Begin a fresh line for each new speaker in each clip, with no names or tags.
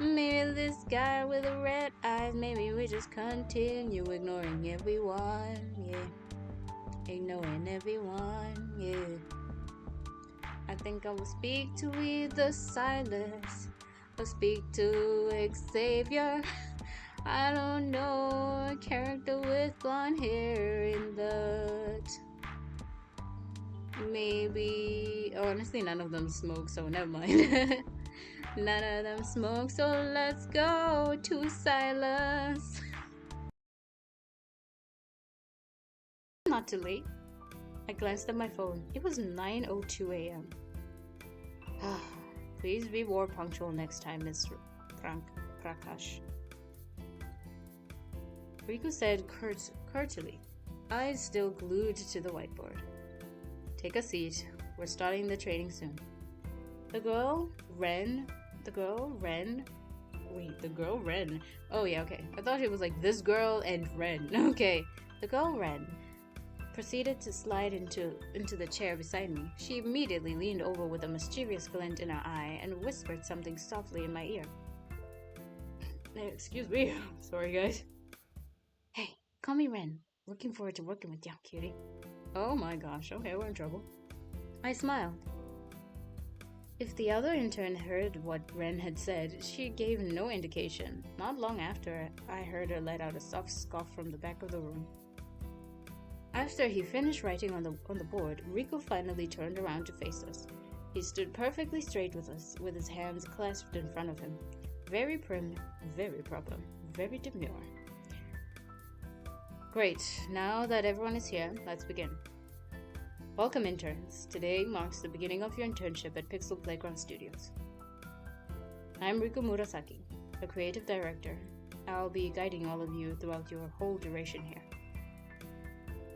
Maybe this guy with the red eyes, maybe we just continue ignoring everyone, yeah. Ignoring everyone, yeah. I think I will speak to either Silas or speak to Xavier. I don't know a character with blonde hair in that. Maybe. Oh, honestly, none of them smoke, so never mind. None of them smoke, so let's go to Silas. Not too late. I glanced at my phone. It was 9:02 a.m. Please be more punctual next time, Miss Prakash. Riku said curtly, eyes still glued to the whiteboard. Take a seat. We're starting the training soon. The girl, Ren. Wait, the girl, Ren. Oh, yeah, okay. I thought it was like this girl and Ren. Okay. The girl, Ren, proceeded to slide into the chair beside me. She immediately leaned over with a mischievous glint in her eye and whispered something softly in my ear. Excuse me. Sorry, guys. Hey, call me Ren. Looking forward to working with you, cutie. Oh my gosh, okay, we're in trouble. I smiled. If the other intern heard what Ren had said, she gave no indication. Not long after, I heard her let out a soft scoff from the back of the room. After he finished writing on the board, Riku finally turned around to face us. He stood perfectly straight with us, with his hands clasped in front of him. Very prim, very proper, very demure. Great, now that everyone is here, let's begin. Welcome, interns. Today marks the beginning of your internship at Pixel Playground Studios. I'm Riku Murasaki, the creative director. I'll be guiding all of you throughout your whole duration here.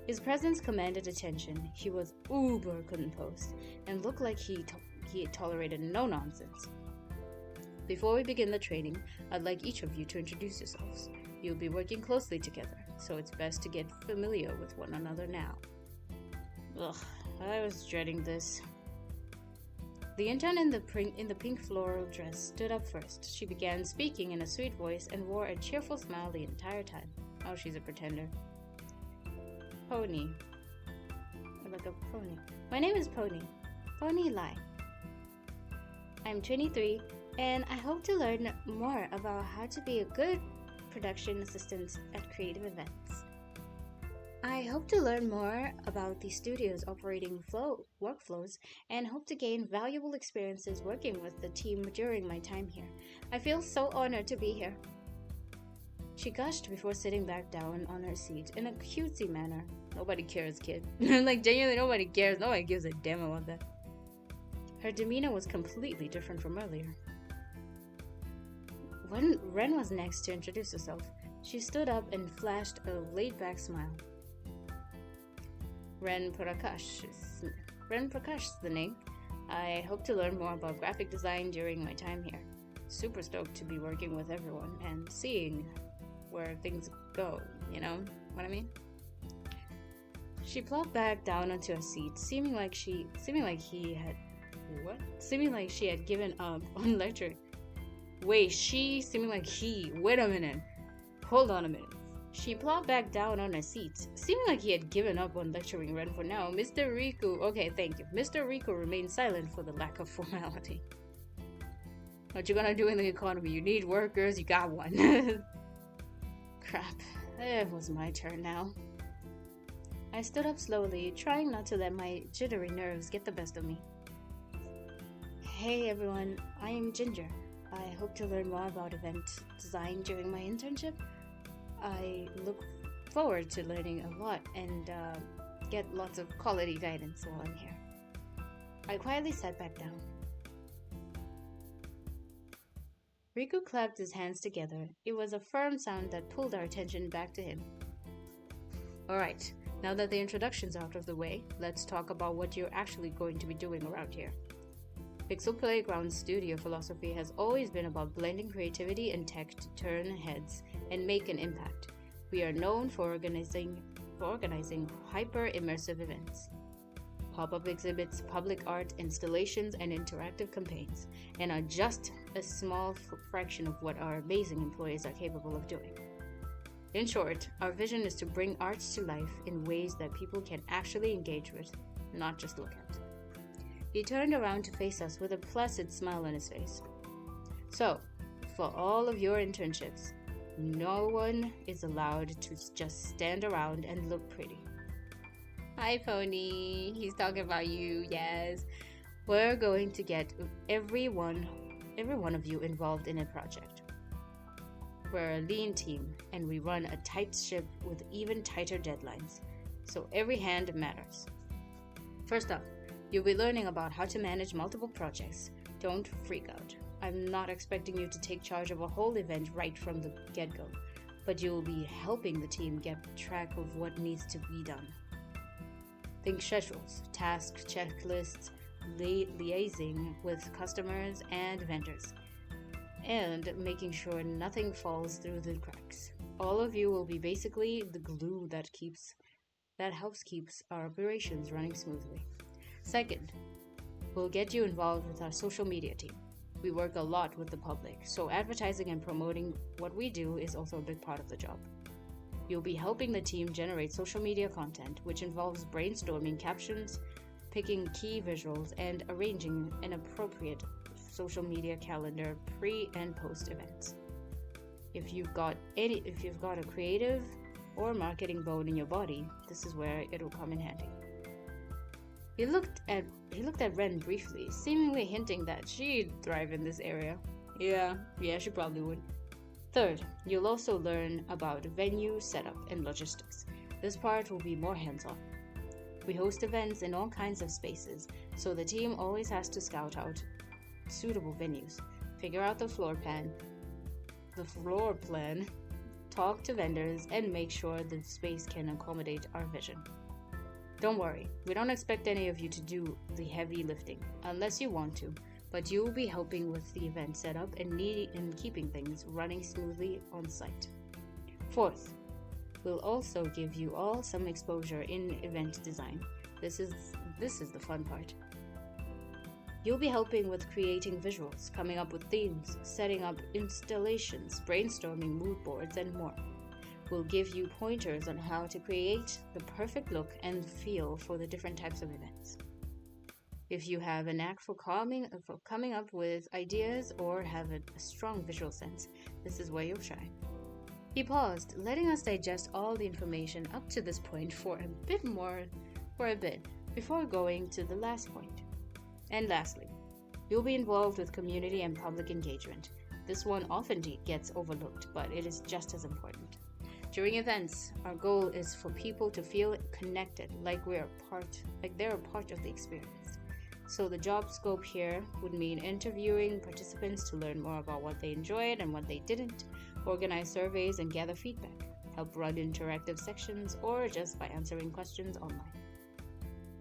His presence commanded attention. He was uber composed and looked like he tolerated no nonsense. Before we begin the training, I'd like each of you to introduce yourselves. You'll be working closely together, so it's best to get familiar with one another now. Ugh, I was dreading this. The intern in the pink floral dress stood up first. She began speaking in a sweet voice and wore a cheerful smile the entire time. Oh, she's a pretender. Pony. Like a pony. My name is Pony. Pony Lai. I'm 23, and I hope to learn more about how to be a good production assistant at creative events. I hope to learn more about the studio's operating workflows and hope to gain valuable experiences working with the team during my time here. I feel so honored to be here. She gushed before sitting back down on her seat in a cutesy manner. Nobody cares, kid. Like, genuinely, nobody cares. Nobody gives a damn about that. Her demeanor was completely different from earlier. When Ren was next to introduce herself, she stood up and flashed a laid-back smile. Ren Prakash is the name. I hope to learn more about graphic design during my time here. Super stoked to be working with everyone and seeing where things go, you know what I mean? She plopped back down onto her seat, seeming like she had given up on lecturing. Wait a minute. Hold on a minute. She plopped back down on her seat, seeming like he had given up on lecturing Ren for now. Mr. Riku, okay, thank you. Mr. Riku remained silent for the lack of formality. What you gonna do in the economy? You need workers, you got one. Crap, it was my turn now. I stood up slowly, trying not to let my jittery nerves get the best of me. Hey everyone, I am Ginger. I hope to learn more about event design during my internship. I look forward to learning a lot and get lots of quality guidance while I'm here. I quietly sat back down. Riku clapped his hands together. It was a firm sound that pulled our attention back to him. Alright, now that the introductions are out of the way, let's talk about what you're actually going to be doing around here. Pixel Playground studio philosophy has always been about blending creativity and tech to turn heads and make an impact. We are known for organizing hyper-immersive events. pop-up exhibits, public art installations, and interactive campaigns, and are just a small fraction of what our amazing employees are capable of doing. In short, our vision is to bring arts to life in ways that people can actually engage with, not just look at. He turned around to face us with a placid smile on his face. So, for all of your internships, no one is allowed to just stand around and look pretty. Hi, Pony. He's talking about you, yes. We're going to get every one of you involved in a project. We're a lean team, and we run a tight ship with even tighter deadlines, so every hand matters. First up, you'll be learning about how to manage multiple projects. Don't freak out. I'm not expecting you to take charge of a whole event right from the get-go, but you'll be helping the team get track of what needs to be done. Think schedules, tasks, checklists, liaising with customers and vendors, and making sure nothing falls through the cracks. All of you will be basically the glue that helps keep our operations running smoothly. Second, we'll get you involved with our social media team. We work a lot with the public, so advertising and promoting what we do is also a big part of the job. You'll be helping the team generate social media content, which involves brainstorming captions, picking key visuals, and arranging an appropriate social media calendar pre and post events. If you've got a creative or marketing bone in your body, this is where it'll come in handy. He looked at Ren briefly, seemingly hinting that she'd thrive in this area. Yeah, she probably would. Third, you'll also learn about venue setup and logistics. This part will be more hands-on. We host events in all kinds of spaces, so the team always has to scout out suitable venues, figure out the floor plan, talk to vendors, and make sure the space can accommodate our vision. Don't worry, we don't expect any of you to do the heavy lifting, unless you want to, but you will be helping with the event setup and keeping things running smoothly on site. Fourth, we'll also give you all some exposure in event design. This is the fun part. You'll be helping with creating visuals, coming up with themes, setting up installations, brainstorming mood boards, and more. We'll give you pointers on how to create the perfect look and feel for the different types of events. If you have a knack for coming up with ideas or have a strong visual sense, this is where you'll shine. He paused, letting us digest all the information up to this point for a bit, before going to the last point. And lastly, you'll be involved with community and public engagement. This one often gets overlooked, but it is just as important. During events, our goal is for people to feel connected, like they're a part of the experience. So the job scope here would mean interviewing participants to learn more about what they enjoyed and what they didn't, organize surveys and gather feedback, help run interactive sections, or just by answering questions online.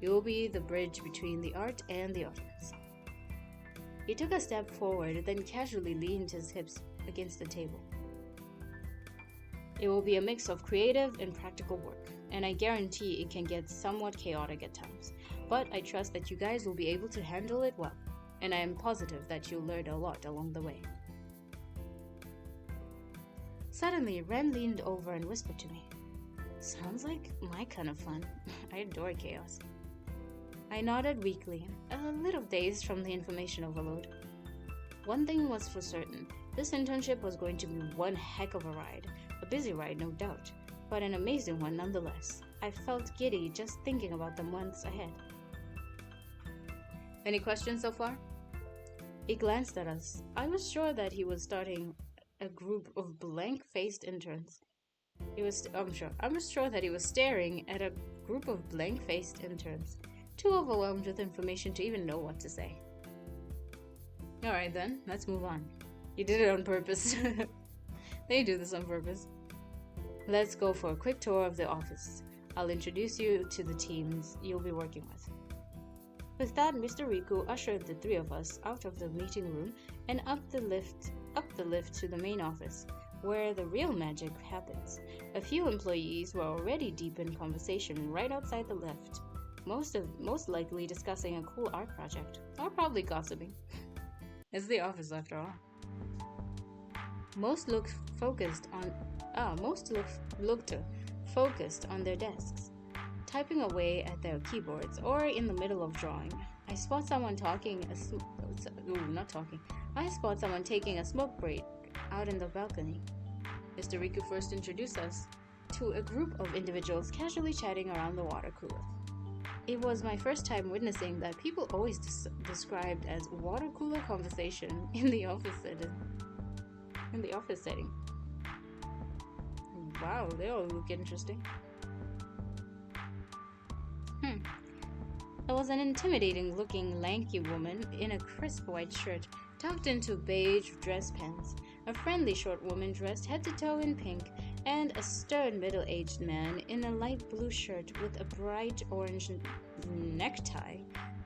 You'll be the bridge between the art and the audience. He took a step forward, then casually leaned his hips against the table. It will be a mix of creative and practical work, and I guarantee it can get somewhat chaotic at times. But I trust that you guys will be able to handle it well, and I am positive that you'll learn a lot along the way. Suddenly, Ren leaned over and whispered to me, "Sounds like my kind of fun. I adore chaos." I nodded weakly, a little dazed from the information overload. One thing was for certain, this internship was going to be one heck of a ride. A busy ride, no doubt, but an amazing one nonetheless. I felt giddy just thinking about the months ahead. Any questions so far? He glanced at us. I was sure that he was starting a group of blank-faced interns. I was sure that he was staring at a group of blank-faced interns, too overwhelmed with information to even know what to say. Alright then, let's move on. You did it on purpose. They do this on purpose. Let's go for a quick tour of the office. I'll introduce you to the teams you'll be working with. With that, Mr. Riku ushered the three of us out of the meeting room and up the lift to the main office, where the real magic happens. A few employees were already deep in conversation right outside the lift, most likely discussing a cool art project, or probably gossiping. It's the office after all. Most looked focused on their desks, typing away at their keyboards or in the middle of drawing. I spot someone I spot someone taking a smoke break out in the balcony. Mr. Riku first introduced us to a group of individuals casually chatting around the water cooler. It was my first time witnessing that people always described as water cooler conversation in the office setting. Wow, they all look interesting. There was an intimidating-looking, lanky woman in a crisp white shirt tucked into beige dress pants, a friendly short woman dressed head to toe in pink, and a stern middle-aged man in a light blue shirt with a bright orange necktie.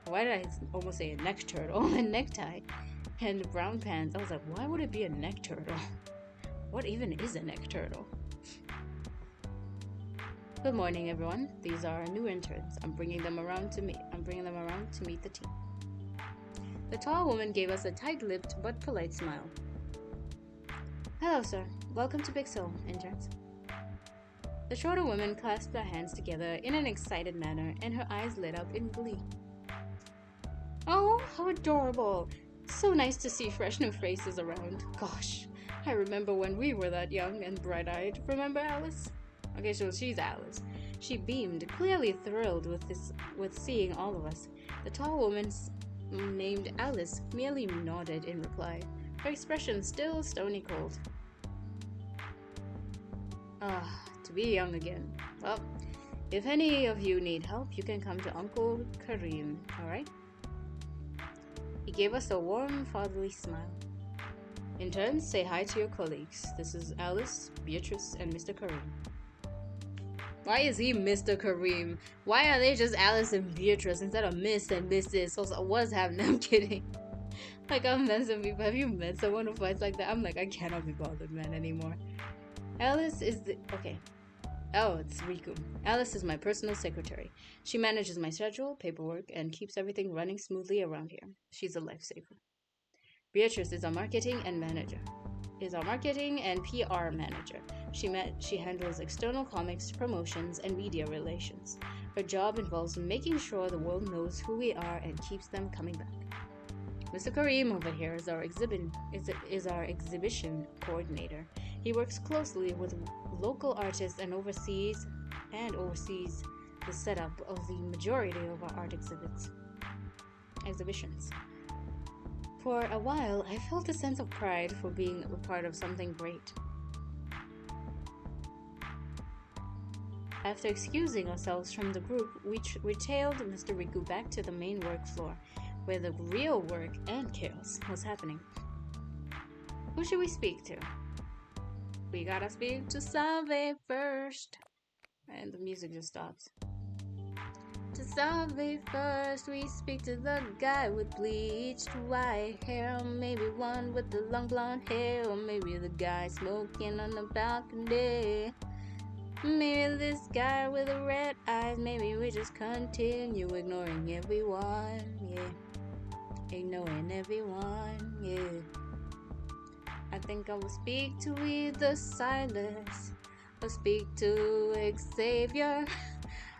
Why did I almost say a neck turtle? A necktie and brown pants. I was like, why would it be a neck turtle? What even is a neck turtle? Good morning, everyone. These are our new interns. I'm bringing them around to meet the team. The tall woman gave us a tight-lipped but polite smile. Hello, sir. Welcome to Pixel, interns. The shorter woman clasped her hands together in an excited manner, and her eyes lit up in glee. Oh, how adorable! So nice to see fresh new faces around. Gosh, I remember when we were that young and bright-eyed. Remember Alice? Okay, so she's Alice. She beamed, clearly thrilled with seeing all of us. The tall woman named Alice merely nodded in reply, her expression still stony cold. To be young again. Well, if any of you need help, you can come to Uncle Kareem, alright? He gave us a warm, fatherly smile. Interns, say hi to your colleagues. This is Alice, Beatrice, and Mr. Kareem. Why is he Mr. Kareem? Why are they just Alice and Beatrice instead of Miss and Mrs.? So what's happening? I'm kidding. Like, I've met some people. Have you met someone who fights like that? I'm like, I cannot be bothered, man, anymore. Alice is the... Okay. Oh, it's Riku. Alice is my personal secretary. She manages my schedule, paperwork, and keeps everything running smoothly around here. She's a lifesaver. Beatrice is our marketing and PR manager. She handles external comics, promotions, and media relations. Her job involves making sure the world knows who we are and keeps them coming back. Mr. Kareem over here is our exhibition coordinator. He works closely with local artists and oversees the setup of the majority of our art exhibitions. For a while, I felt a sense of pride for being a part of something great. After excusing ourselves from the group, we tailed Mr. Riku back to the main work floor, where the real work and chaos was happening. Who should we speak to? We gotta speak to Salve first. And the music just stops. To Salve first, we speak to the guy with bleached white hair. Maybe one with the long blonde hair. Or maybe the guy smoking on the balcony. Maybe this guy with the red eyes. Maybe we just continue ignoring everyone, yeah. Ignoring everyone, yeah. I think I will speak to either Silas or speak to Xavier.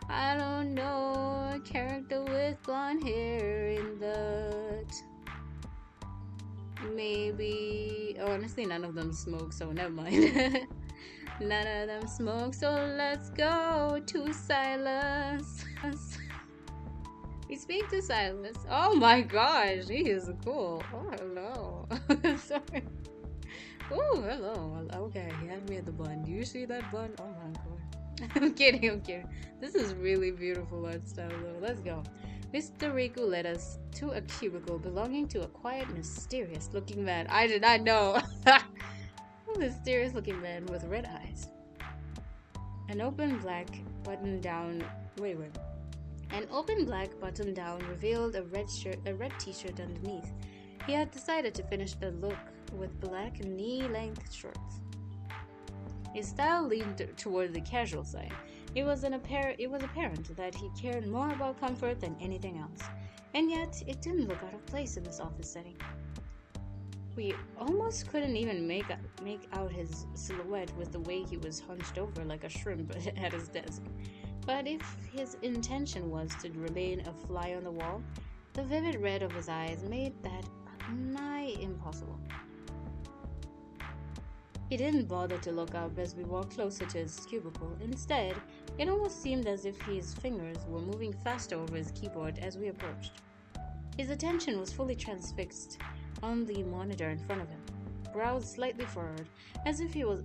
I don't know a character with blonde hair in that. Maybe... honestly, none of them smoke, so never mind. None of them smoke, so let's go to Silas. We speak to Silas. Oh my gosh, he is cool. Oh, hello. Sorry. Oh, hello. Okay, he had me at the bun. Do you see that bun? Oh my god. I'm kidding. This is really beautiful art style though. Let's go. Mr. Riku led us to a cubicle belonging to a quiet, mysterious looking man. I did not know. A mysterious looking man with red eyes. An open black button-down revealed a red t-shirt underneath. He had decided to finish the look with black knee-length shorts. His style leaned toward the casual side. It was apparent that he cared more about comfort than anything else, and yet it didn't look out of place in this office setting. We almost couldn't even make out his silhouette with the way he was hunched over like a shrimp at his desk. But if his intention was to remain a fly on the wall, the vivid red of his eyes made that nigh impossible. He didn't bother to look up as we walked closer to his cubicle. Instead, it almost seemed as if his fingers were moving faster over his keyboard as we approached. His attention was fully transfixed on the monitor in front of him, brows slightly furrowed, as if he was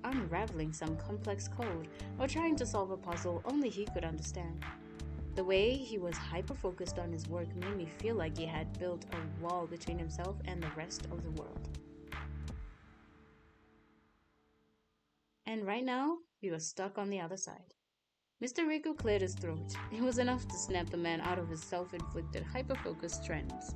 unraveling some complex code or trying to solve a puzzle only he could understand. The way he was hyper-focused on his work made me feel like he had built a wall between himself and the rest of the world. And right now, we were stuck on the other side. Mr. Riku cleared his throat. It was enough to snap the man out of his self-inflicted hyper-focused trance.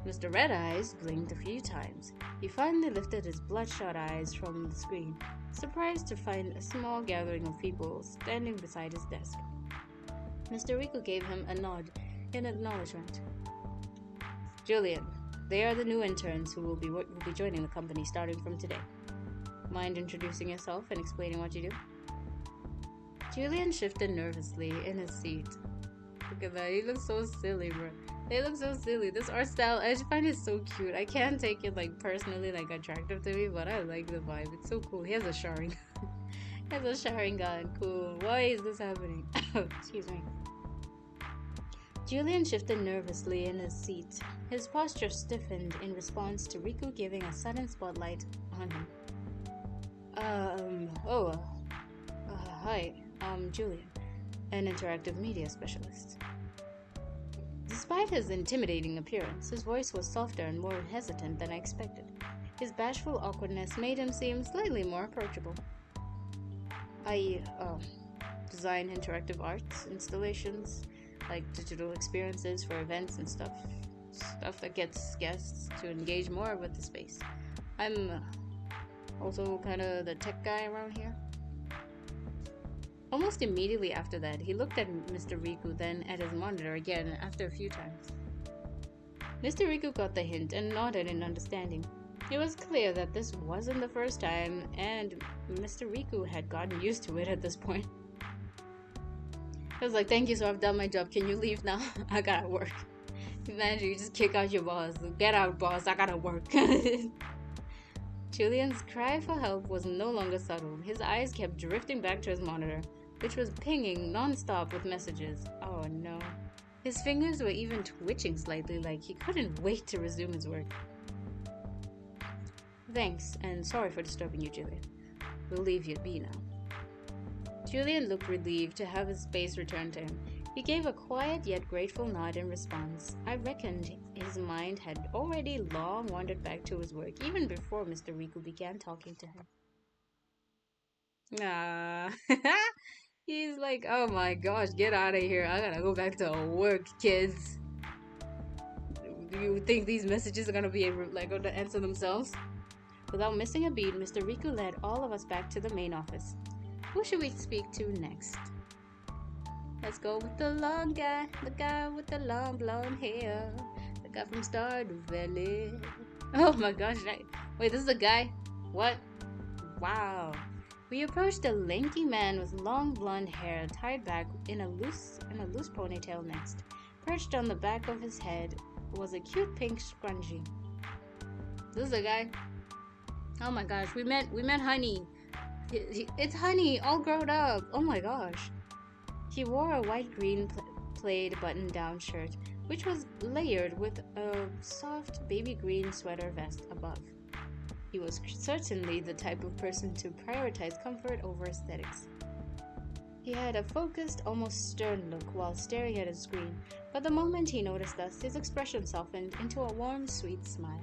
Mr. Red Eyes blinked a few times. He finally lifted his bloodshot eyes from the screen, surprised to find a small gathering of people standing beside his desk. Mr. Riku gave him a nod in acknowledgement. Julian, they are the new interns who will be joining the company starting from today. Mind introducing yourself and explaining what you do? Julian shifted nervously in his seat. Look at that, he looks so silly, bro. They look so silly. This art style, I just find it so cute. I can't take it personally attractive to me, but I like the vibe. It's so cool. He has a Sharingan. He has a Sharingan. Cool. Why is this happening? Excuse me. Julian shifted nervously in his seat. His posture stiffened in response to Riku giving a sudden spotlight on him. Hi, I'm Julian, an interactive media specialist. Despite his intimidating appearance, his voice was softer and more hesitant than I expected. His bashful awkwardness made him seem slightly more approachable. I, design interactive arts, installations, like digital experiences for events and stuff that gets guests to engage more with the space. I'm also kind of the tech guy around here. Almost immediately after that, he looked at Mr. Riku, then at his monitor again after a few times. Mr. Riku got the hint and nodded in understanding. It was clear that this wasn't the first time, and Mr. Riku had gotten used to it at this point. I was like, thank you, so I've done my job. Can you leave now? I gotta work. Imagine you just kick out your boss. Get out, boss. I gotta work. Julian's cry for help was no longer subtle. His eyes kept drifting back to his monitor, which was pinging non-stop with messages. Oh no. His fingers were even twitching slightly, like he couldn't wait to resume his work. Thanks, and sorry for disturbing you, Julian. We'll leave you be now. Julian looked relieved to have his space returned to him. He gave a quiet yet grateful nod in response. I reckoned his mind had already long wandered back to his work, even before Mr. Riku began talking to him. He's like, oh my gosh, get out of here. I gotta go back to work, kids. Do you think these messages are gonna be able to answer themselves? Without missing a beat, Mr. Riku led all of us back to the main office. Who should we speak to next? Let's go with the long guy, the guy with the long blonde hair, the guy from Stardew Valley. Oh my gosh, wait, this is a guy? What? Wow. We approached a lanky man with long blonde hair tied back in a loose ponytail next. Perched on the back of his head was a cute pink scrunchie. This is a guy. Oh my gosh, we met Honey. It's Honey, all grown up. Oh my gosh. He wore a white-green plaid button-down shirt, which was layered with a soft baby green sweater vest above. He was certainly the type of person to prioritize comfort over aesthetics. He had a focused, almost stern look while staring at his screen, but the moment he noticed us, his expression softened into a warm, sweet smile.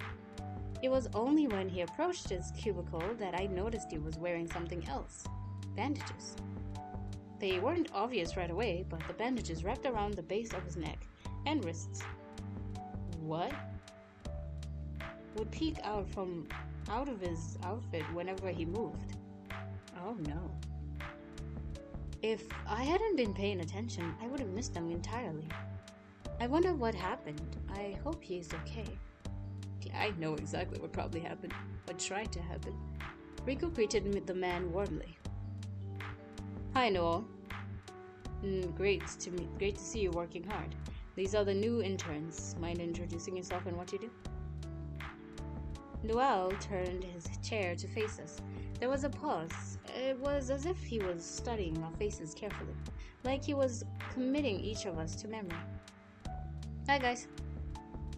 It was only when he approached his cubicle that I noticed he was wearing something else. Bandages. They weren't obvious right away, but the bandages wrapped around the base of his neck and wrists. What? Would peek out of his outfit whenever he moved. Oh no. If I hadn't been paying attention, I would have missed him entirely. I wonder what happened. I hope he's okay. I know exactly what probably happened, what tried to happen. Riku greeted the man warmly. Hi, Noel. Great to see you working hard. These are the new interns. Mind introducing yourself and what you do? Noel turned his chair to face us. There was a pause. It was as if he was studying our faces carefully, like he was committing each of us to memory. Hi, guys.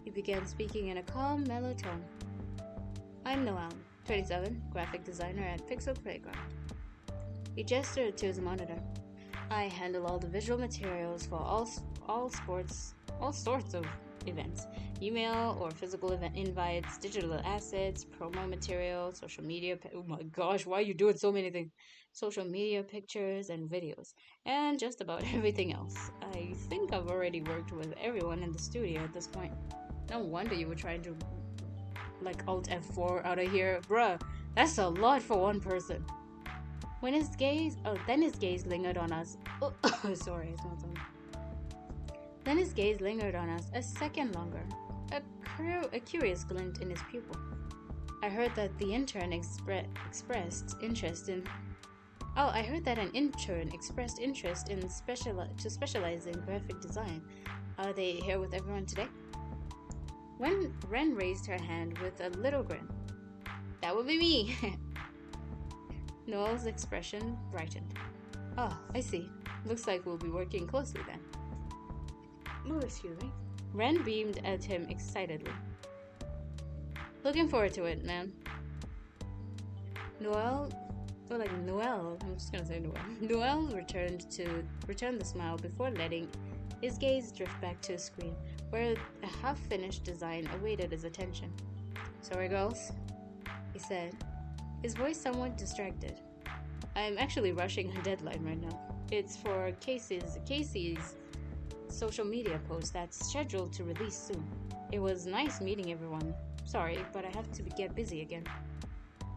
He began speaking in a calm, mellow tone. I'm Noel, 27, graphic designer at Pixel Playground. He gestured to his monitor. I handle all the visual materials for all sorts of events. Email or physical event invites, digital assets, promo material, social media. Oh my gosh, why are you doing so many things? Social media pictures and videos, and just about everything else. I think I've already worked with everyone in the studio at this point. No wonder you were trying to, Alt F4 out of here. Bruh, that's a lot for one person. Then his gaze lingered on us. Oh, sorry, it's not something. Then his gaze lingered on us a second longer, a curious glint in his pupil. I heard that the intern expressed interest in. Oh, I heard that an intern expressed interest in to specialize in graphic design. Are they here with everyone today? When Ren raised her hand with a little grin. That would be me. Noel's expression brightened. Oh, I see. Looks like we'll be working closely then. Oh, excuse me. Ren beamed at him excitedly. Looking forward to it, man. Noel, I'm just gonna say Noel. Noel returned the smile before letting his gaze drift back to his screen, where a half-finished design awaited his attention. Sorry, girls, he said, his voice somewhat distracted. I'm actually rushing a deadline right now. It's for Casey's social media post that's scheduled to release soon. It was nice meeting everyone. Sorry, but I have to get busy again.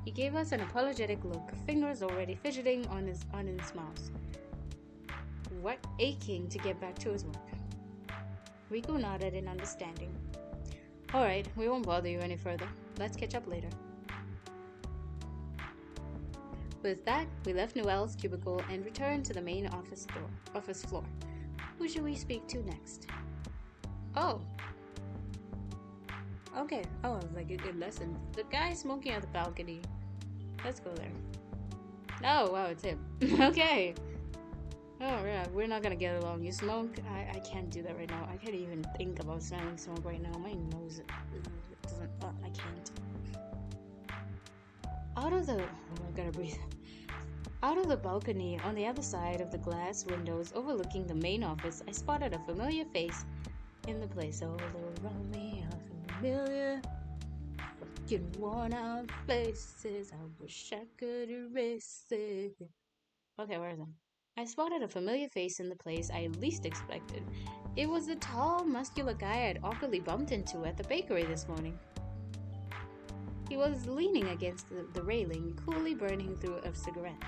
He gave us an apologetic look, fingers already fidgeting on his mouse. What aching to get back to his work. Riku nodded in understanding. Alright, we won't bother you any further. Let's catch up later. With that, we left Noel's cubicle and returned to the main office floor. Who should we speak to next? Oh. Okay. Oh, it lessened. The guy smoking at the balcony. Let's go there. Oh, wow, it's him. Okay. Oh, yeah, we're not gonna get along. You smoke? I can't do that right now. I can't even think about smelling smoke right now. My nose doesn't. I can't. I gotta breathe. Out of the balcony on the other side of the glass windows overlooking the main office, I spotted a familiar face in the place. All around me are familiar, fucking worn out faces. I wish I could erase it. Okay, where is it? I spotted a familiar face in the place I least expected. It was the tall, muscular guy I'd awkwardly bumped into at the bakery this morning. He was leaning against the railing, coolly burning through a cigarette.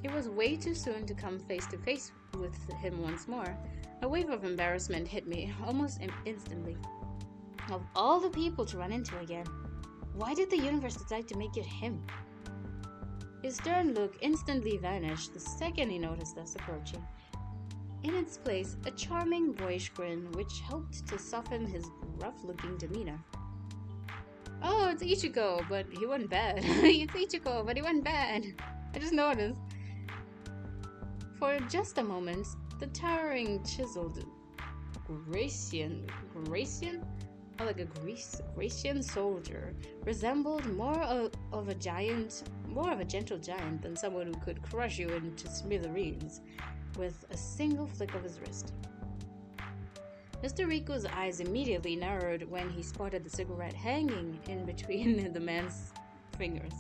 It was way too soon to come face to face with him once more. A wave of embarrassment hit me, almost instantly. Of all the people to run into again, why did the universe decide to make it him? His stern look instantly vanished the second he noticed us approaching. In its place, a charming, boyish grin which helped to soften his rough-looking demeanor. Oh, it's Ichigo, but he wasn't bad. It's Ichigo, but he wasn't bad. I just noticed. For just a moment, the towering, chiseled Grecian soldier resembled more of a gentle giant than someone who could crush you into smithereens with a single flick of his wrist. Mr. Riku's eyes immediately narrowed when he spotted the cigarette hanging in between the man's fingers.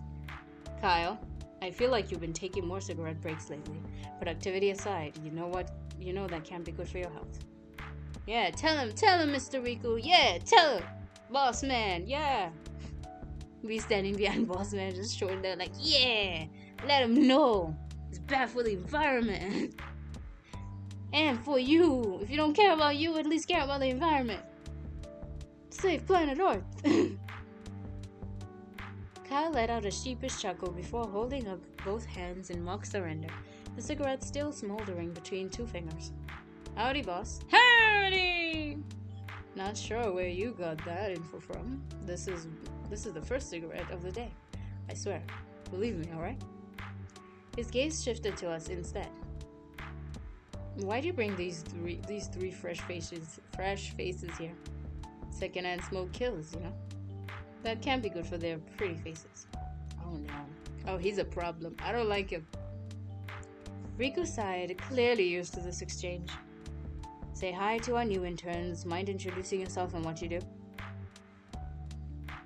Kyle, I feel like you've been taking more cigarette breaks lately. Productivity aside, you know that can't be good for your health. Yeah, tell him, Mr. Riku. Yeah, tell him. Boss man, yeah. We standing behind boss man just showing there like, yeah, let him know. It's bad for the environment. And for you. If you don't care about you, at least care about the environment. Save planet Earth. Kyle let out a sheepish chuckle before holding up both hands in mock surrender, the cigarette still smoldering between two fingers. Howdy, boss. Howdy! Not sure where you got that info from. This is the first cigarette of the day. I swear. Believe me, alright? His gaze shifted to us instead. Why do you bring these three fresh faces here? Secondhand smoke kills, you know? That can't be good for their pretty faces. Oh no. Oh, he's a problem. I don't like him. Riku sighed, clearly used to this exchange. Say hi to our new interns. Mind introducing yourself and what you do?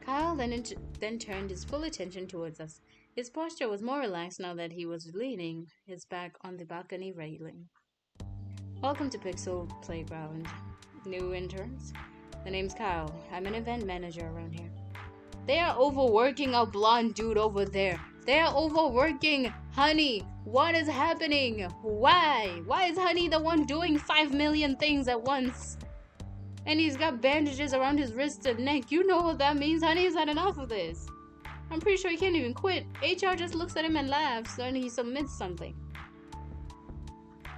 Kyle then turned his full attention towards us. His posture was more relaxed now that he was leaning his back on the balcony railing. Welcome to Pixel Playground. New interns? The name's Kyle. I'm an event manager around here. They are overworking a blonde dude over there. They are overworking Honey. What is happening? Why? Why is Honey the one doing 5 million things at once? And he's got bandages around his wrists and neck. You know what that means. Honey's had enough of this. I'm pretty sure he can't even quit. HR just looks at him and laughs, and he submits something.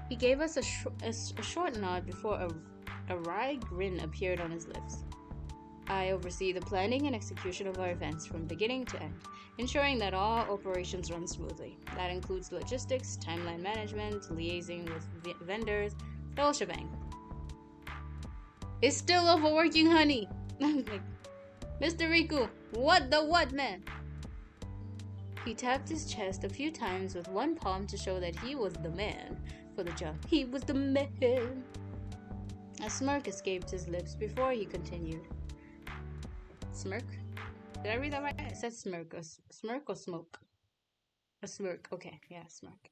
He gave us a short nod before a wry grin appeared on his lips. I oversee the planning and execution of our events from beginning to end, ensuring that all operations run smoothly. That includes logistics, timeline management, liaising with vendors, the whole shebang. It's still overworking Honey. Like, Mr. Riku, what the what, man? He tapped his chest a few times with one palm to show that he was the man for the job. He was the man. A smirk escaped his lips before he continued. Smirk? Did I read that right? It said smirk. Smirk or smoke? A smirk. Okay, yeah, smirk.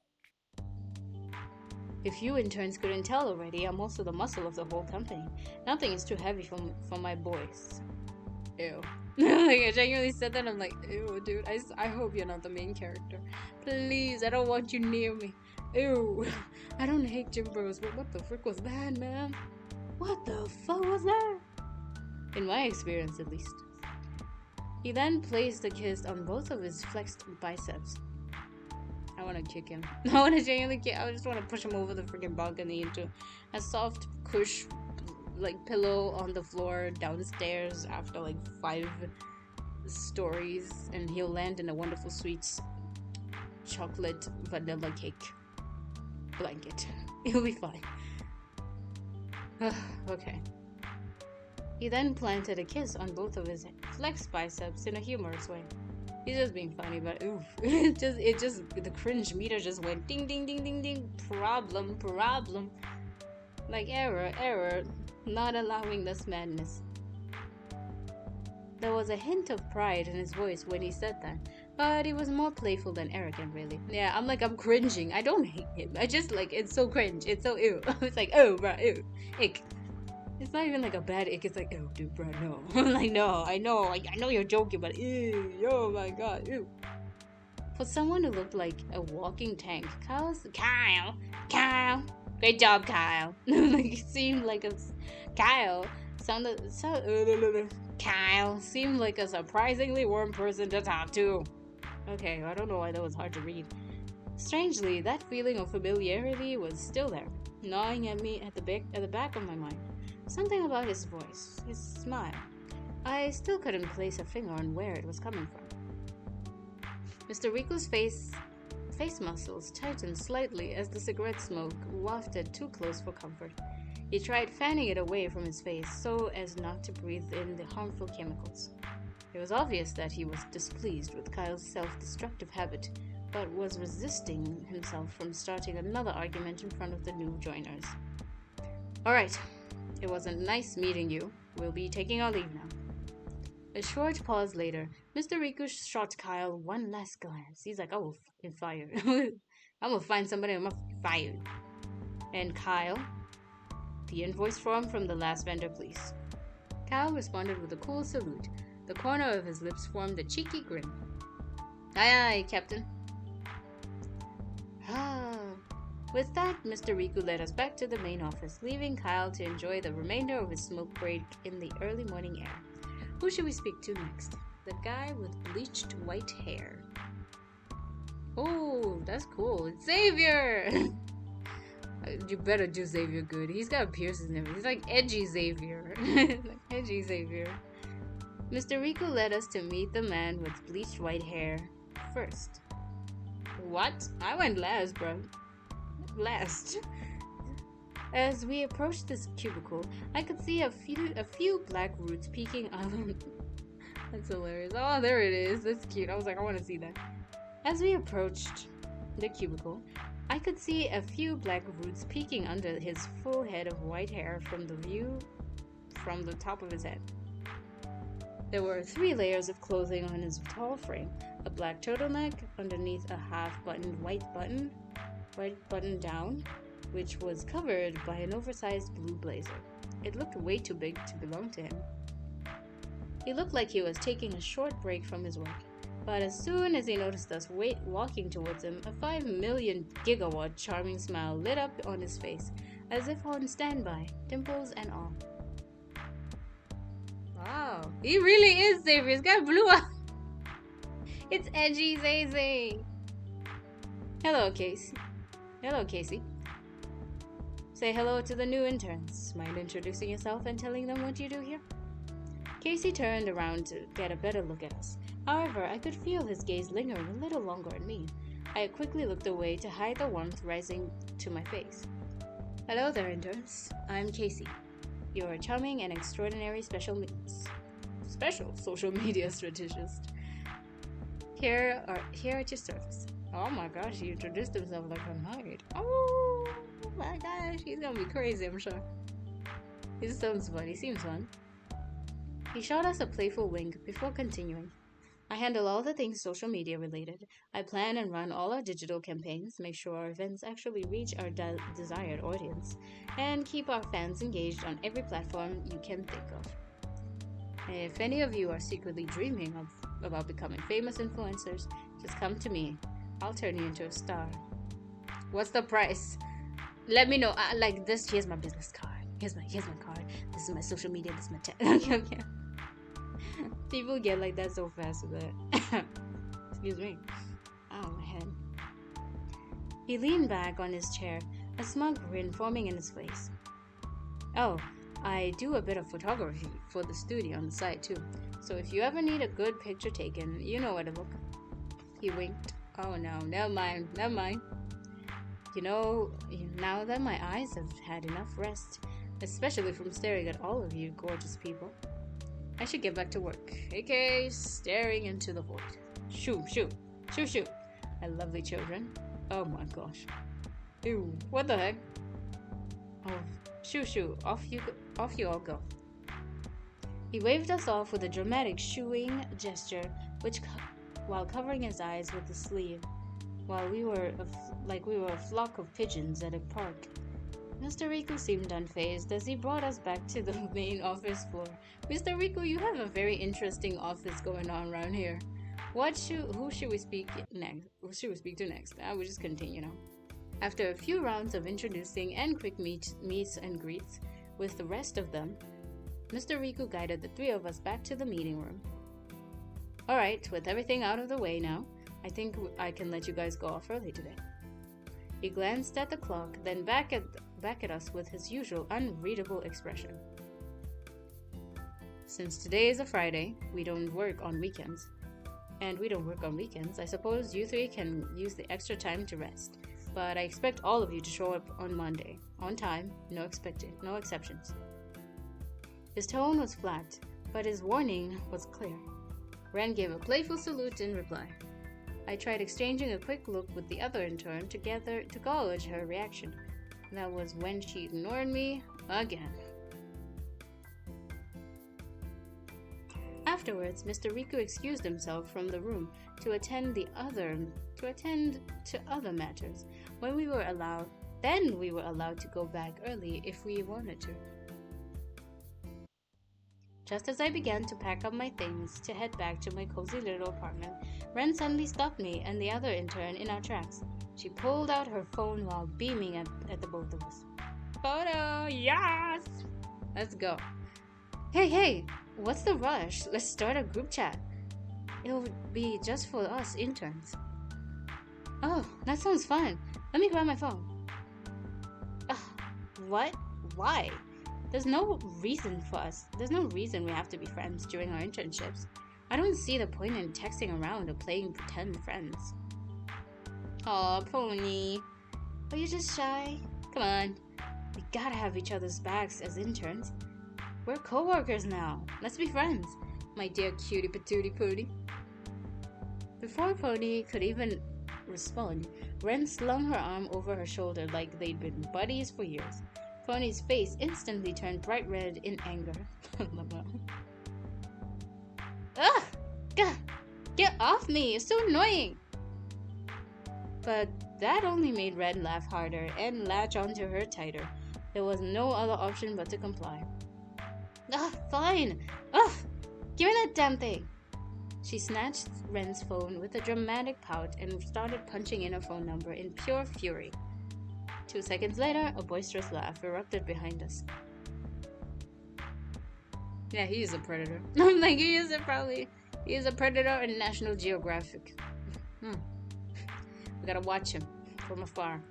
If you interns couldn't tell already, I'm also the muscle of the whole company. Nothing is too heavy for my boys. Ew. Like, I genuinely said that, I'm like, ew, dude, I hope you're not the main character. Please, I don't want you near me. Ew. I don't hate gym bros, but what the frick was that, man? What the fuck was that? In my experience, at least. He then placed a kiss on both of his flexed biceps. I want to kick him. I want to genuinely kick. I just want to push him over the freaking balcony into a soft cush, like, pillow on the floor downstairs after like 5 stories, and he'll land in a wonderful sweet chocolate vanilla cake blanket. He'll be fine. Okay. He then planted a kiss on both of his flexed biceps in a humorous way. He's just being funny, but oof. The cringe meter just went ding ding ding ding ding. Problem. Like error. Not allowing this madness. There was a hint of pride in his voice when he said that, but he was more playful than arrogant, really. Yeah, I'm cringing. I don't hate him. I just like, it's so cringe. It's so ew. It's like, oh, bro, ew. Ick. It's not even like a bad ick. It's like, oh, dude, bro, no. Like, no, I know you're joking, but ew, oh my god, ew. For someone who looked like a walking tank, Kyle, great job, Kyle. Like, it seemed like Kyle seemed like a surprisingly warm person to talk to. Okay, I don't know why that was hard to read. Strangely, that feeling of familiarity was still there, gnawing at me at the back of my mind. Something about his voice, his smile. I still couldn't place a finger on where it was coming from. Mr. Riku's face muscles tightened slightly as the cigarette smoke wafted too close for comfort. He tried fanning it away from his face so as not to breathe in the harmful chemicals. It was obvious that he was displeased with Kyle's self-destructive habit, but was resisting himself from starting another argument in front of the new joiners. Alright, it was nice meeting you. We'll be taking our leave now. A short pause later, Mr. Riku shot Kyle one last glance. He's like, I will fucking fire. I'm gonna find somebody and I'm gonna fire. And Kyle, the invoice form from the last vendor, please. Kyle responded with a cool salute. The corner of his lips formed a cheeky grin. Aye, aye, Captain. Ah. With that, Mr. Riku led us back to the main office, leaving Kyle to enjoy the remainder of his smoke break in the early morning air. Who should we speak to next? The guy with bleached white hair. Oh, that's cool. It's Xavier! You better do Xavier good. He's got piercings and everything. He's like edgy Xavier. Like edgy Xavier. Mr. Riku led us to meet the man with bleached white hair first. What? I went last, bro. Last. As we approached this cubicle, I could see a few black roots peeking out. That's hilarious. Oh, there it is. That's cute. I was like, I want to see that. As we approached the cubicle, I could see a few black roots peeking under his full head of white hair from the view from the top of his head. There were 3 layers of clothing on his tall frame: a black turtleneck underneath a half-buttoned white button down, which was covered by an oversized blue blazer. It looked way too big to belong to him. He looked like he was taking a short break from his work, but as soon as he noticed us walking towards him, a 5 million gigawatt charming smile lit up on his face, as if on standby, dimples and all. Wow, he really is Xavier. He's got blue eyes. It's edgy Zay. Hello, Casey. Hello, Casey. Say hello to the new interns. Mind introducing yourself and telling them what you do here? Casey turned around to get a better look at us. However, I could feel his gaze lingering a little longer on me. I quickly looked away to hide the warmth rising to my face. Hello there, interns. I'm Casey, your charming and extraordinary special social media strategist. Here at your service. Oh my gosh, he introduced himself like a knight. Oh my gosh, he's gonna be crazy, I'm sure. He sounds fun. He seems fun. He shot us a playful wink before continuing. I handle all the things social media related. I plan and run all our digital campaigns, make sure our events actually reach our desired audience, and keep our fans engaged on every platform you can think of. If any of you are secretly dreaming about becoming famous influencers, just come to me. I'll turn you into a star. What's the price? Let me know. Like this. Here's my business card. Here's my card. This is my social media. This is my okay. People get like that so fast with it. Excuse me. Oh, my head. He leaned back on his chair, a smug grin forming in his face. Oh, I do a bit of photography for the studio on the side too. So if you ever need a good picture taken, you know where to look. He winked. Oh no, never mind. You know, now that my eyes have had enough rest, especially from staring at all of you gorgeous people, I should get back to work, aka staring into the void. Shoo. My lovely children. Oh my gosh. Ew, what the heck? Oh, shoo, off you all go. He waved us off with a dramatic shooing gesture, while covering his eyes with the sleeve, while we were a flock of pigeons at a park. Mr. Riku seemed unfazed as he brought us back to the main office floor. Mr. Riku, you have a very interesting office going on around here. Who should we speak next? Who should we speak to next? I will just continue now. After a few rounds of introducing and quick meets and greets with the rest of them, Mr. Riku guided the 3 of us back to the meeting room. Alright, with everything out of the way now, I think I can let you guys go off early today. He glanced at the clock, then back at us with his usual unreadable expression. Since today is a Friday, we don't work on weekends. And we don't work on weekends, I suppose you 3 can use the extra time to rest. But I expect all of you to show up on Monday, on time, no exceptions. His tone was flat, but his warning was clear. Ren gave a playful salute in reply. I tried exchanging a quick look with the other intern to gauge her reaction. That was when she ignored me again. Afterwards, Mr. Riku excused himself from the room to attend to other matters. Then we were allowed to go back early if we wanted to. Just as I began to pack up my things to head back to my cozy little apartment, Ren suddenly stopped me and the other intern in our tracks. She pulled out her phone while beaming at the both of us. Photo! Yes! Let's go. Hey, what's the rush? Let's start a group chat. It'll be just for us interns. Oh, that sounds fun. Let me grab my phone. What? Why? There's no reason we have to be friends during our internships. I don't see the point in texting around or playing pretend friends. Aw, Pony. Are you just shy? Come on. We gotta have each other's backs as interns. We're co-workers now. Let's be friends. My dear cutie patootie pootie. Before Pony could even respond, Ren slung her arm over her shoulder like they'd been buddies for years. Pony's face instantly turned bright red in anger. Ugh! Gah! Get off me! It's so annoying! But that only made Red laugh harder and latch onto her tighter. There was no other option but to comply. Fine! Ugh! Give me that damn thing! She snatched Ren's phone with a dramatic pout and started punching in her phone number in pure fury. 2 seconds later, a boisterous laugh erupted behind us. Yeah, he is a predator. I'm like, he is a predator in National Geographic. We gotta watch him from afar.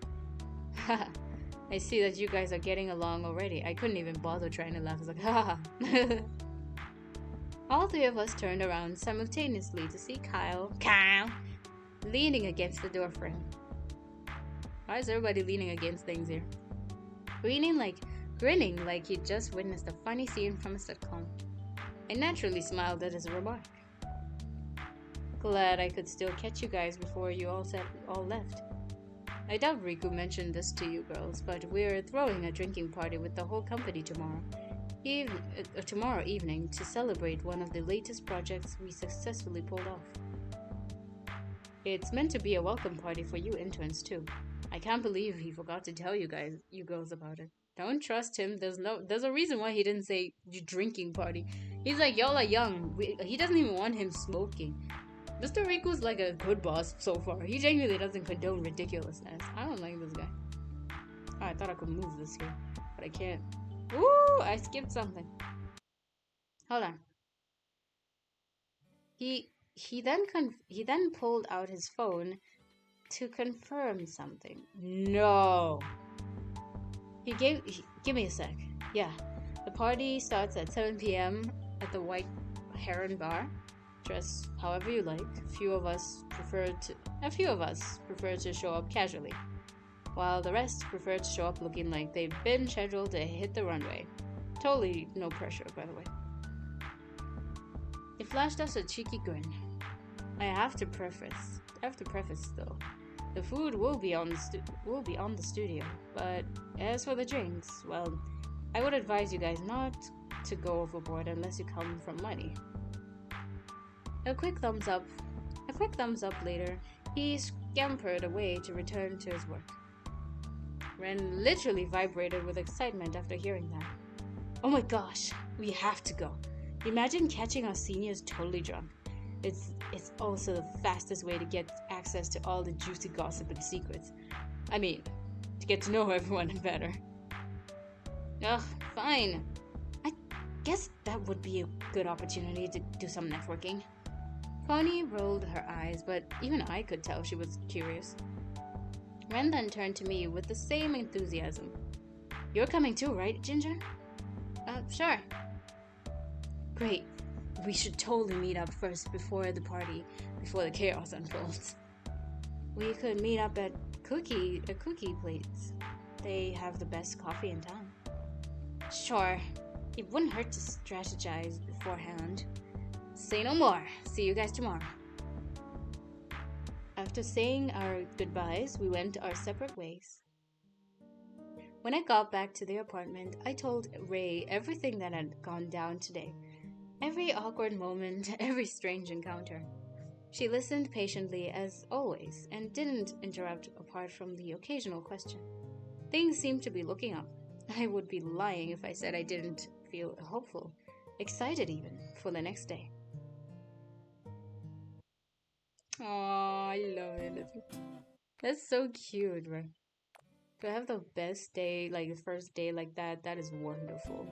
I see that you guys are getting along already. I couldn't even bother trying to laugh. I was like, haha. All three of us turned around simultaneously to see Kyle, leaning against the doorframe. Why is everybody leaning against things here? Grinning like he'd just witnessed a funny scene from a sitcom. I naturally smiled at his remark. Glad I could still catch you guys before you all left. I doubt Riku mentioned this to you girls, but we're throwing a drinking party with the whole company tomorrow evening to celebrate one of the latest projects we successfully pulled off. It's meant to be a welcome party for you interns too. I can't believe he forgot to tell you girls about it. Don't trust him. There's a reason why he didn't say drinking party. He's like, y'all are young. He doesn't even want him smoking. Mr. Riku's like a good boss so far. He genuinely doesn't condone ridiculousness. I don't like this guy. Oh, I thought I could move this here, but I can't. Ooh, I skipped something. Hold on. He then pulled out his phone to confirm something. No. Give me a sec. Yeah, the party starts at 7 p.m. at the White Heron Bar. Dress however you like. A few of us prefer to show up casually, while the rest prefer to show up looking like they've been scheduled to hit the runway. Totally no pressure, by the way. He flashed us a cheeky grin. I have to preface though. The food will be on the studio, but as for the drinks, well, I would advise you guys not to go overboard unless you come from money. A quick thumbs up later, he scampered away to return to his work. Ren literally vibrated with excitement after hearing that. Oh my gosh, we have to go. Imagine catching our seniors totally drunk. It's also the fastest way to get access to all the juicy gossip and secrets. I mean, to get to know everyone better. Ugh, fine. I guess that would be a good opportunity to do some networking. Pony rolled her eyes, but even I could tell she was curious. Ren then turned to me with the same enthusiasm. You're coming too, right, Ginger? Sure. Great. We should totally meet up first before the chaos unfolds. We could meet up at Cookie Plates. They have the best coffee in town. Sure. It wouldn't hurt to strategize beforehand. Say no more. See you guys tomorrow. After saying our goodbyes, we went our separate ways. When I got back to the apartment, I told Ray everything that had gone down today. Every awkward moment, every strange encounter. She listened patiently as always and didn't interrupt apart from the occasional question. Things seemed to be looking up. I would be lying if I said I didn't feel hopeful. excited even for the next day. Oh, I love it. That's so cute, right? To have the best day, like the first day like that, that is wonderful.